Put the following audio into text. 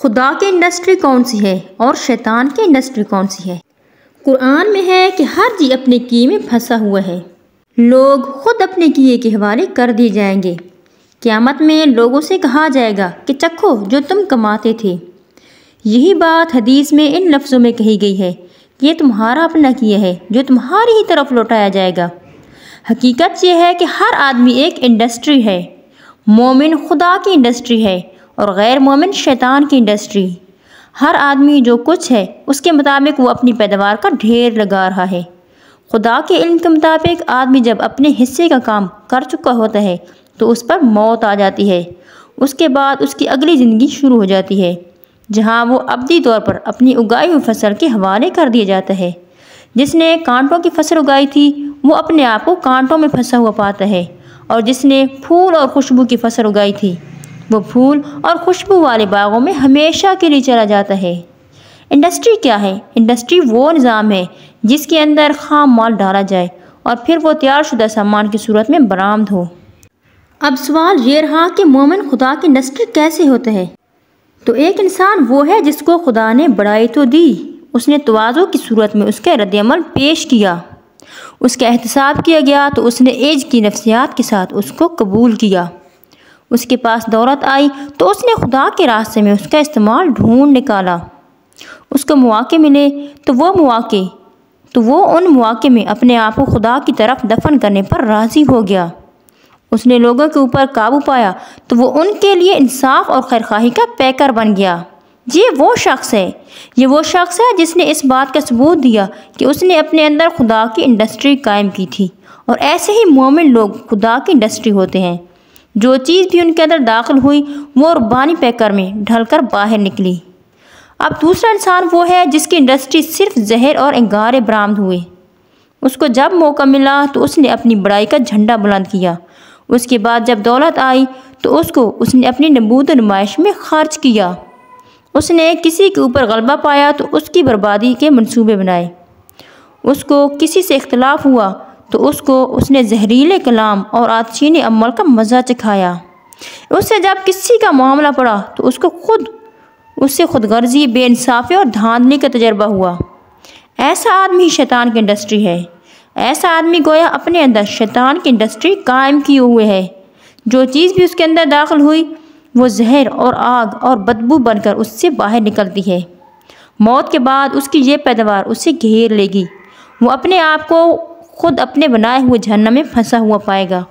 خدا کی انڈسٹری کون سی ہے اور شیطان کی انڈسٹری کون سی ہے؟ قرآن میں ہے کہ ہر چیز اپنے کیے میں پھنسا ہوا ہے، لوگ خود اپنے کیے کے حوالے کر دیے جائیں گے۔ قیامت میں لوگوں سے کہا جائے گا کہ چکھو جو تم کماتے تھے۔ یہی بات حدیث میں ان لفظوں میں کہی گئی ہے کہ یہ تمہارا اپنا کیا ہے جو تمہاری ہی طرف لوٹایا جائے گا۔ حقیقت یہ ہے کہ ہر آدمی ایک انڈسٹری ہے، مومن خدا کی انڈسٹری ہے اور غیر مومن شیطان کی انڈسٹری۔ ہر آدمی جو کچھ ہے اس کے مطابق وہ اپنی پیداوار کا ڈھیر لگا رہا ہے۔ خدا کے علم کے مطابق آدمی جب اپنے حصے کا کام کر چکا ہوتا ہے تو اس پر موت آ جاتی ہے۔ اس کے بعد اس کی اگلی زندگی شروع ہو جاتی ہے، جہاں وہ ابدی طور پر اپنی اگائی ہوئی فصل کے حوالے کر دیا جاتا ہے۔ جس نے کانٹوں کی فصل اگائی تھی وہ اپنے آپ کو کانٹوں میں پھنسا ہوا پاتا ہے، اور جس نے پھول اور خوشبو کی فصل اگائی تھی وہ پھول اور خوشبو والے باغوں میں ہمیشہ کے لیے چلا جاتا ہے۔ انڈسٹری کیا ہے؟ انڈسٹری وہ نظام ہے جس کے اندر خام مال ڈالا جائے اور پھر وہ تیار شدہ سامان کی صورت میں برآمد ہو۔ اب سوال یہ رہا کہ مومن خدا کی انڈسٹری کیسے ہوتا ہے؟ تو ایک انسان وہ ہے جس کو خدا نے بڑائی تو دی، اس نے تواضع کی صورت میں اس کا رد عمل پیش کیا، اس کا احتساب کیا گیا تو اس نے عجز کی نفسیات کے ساتھ اس کو قبول کیا۔ اس کے پاس دولت آئی تو اس نے خدا کے راستے میں اس کا استعمال ڈھونڈ نکالا۔ اس کو مواقع ملے تو وہ ان مواقع میں اپنے آپ کو خدا کی طرف دفن کرنے پر راضی ہو گیا۔ اس نے لوگوں کے اوپر قابو پایا تو وہ ان کے لیے انصاف اور خیرخواہی کا پیکر بن گیا۔ یہ وہ شخص ہے جس نے اس بات کا ثبوت دیا کہ اس نے اپنے اندر خدا کی انڈسٹری قائم کی تھی، اور ایسے ہی مومن لوگ خدا کی انڈسٹری ہوتے ہیں۔ جو چیز بھی ان کے اندر داخل ہوئی وہ ربانی پیکر میں ڈھل کر باہر نکلی۔ اب دوسرا انسان وہ ہے جس کی انڈسٹری صرف زہر اور انگارے برآمد ہوئے۔ اس کو جب موقع ملا تو اس نے اپنی بڑائی کا جھنڈا بلند کیا۔ اس کے بعد جب دولت آئی تو اس نے اپنی نمود و نمائش میں خرچ کیا۔ اس نے کسی کے اوپر غلبہ پایا تو اس کی بربادی کے منصوبے بنائے۔ اس کو کسی سے اختلاف ہوا تو اس نے زہریلے کلام اور آتشین عمل کا مزہ چکھایا۔ اس سے جب کسی کا معاملہ پڑا تو اس سے خود غرضی، بے انصافی اور دھاندلی کا تجربہ ہوا۔ ایسا آدمی شیطان کی انڈسٹری ہے۔ ایسا آدمی گویا اپنے اندر شیطان کی انڈسٹری قائم کیے ہوئے ہے۔ جو چیز بھی اس کے اندر داخل ہوئی وہ زہر اور آگ اور بدبو بن کر اس سے باہر نکلتی ہے۔ موت کے بعد اس کی یہ پیداوار اسے گھیر لے گی۔ وہ اپنے آپ کو خود اپنے بنائے ہوئے جہنم میں پھنسا ہوا پائے گا۔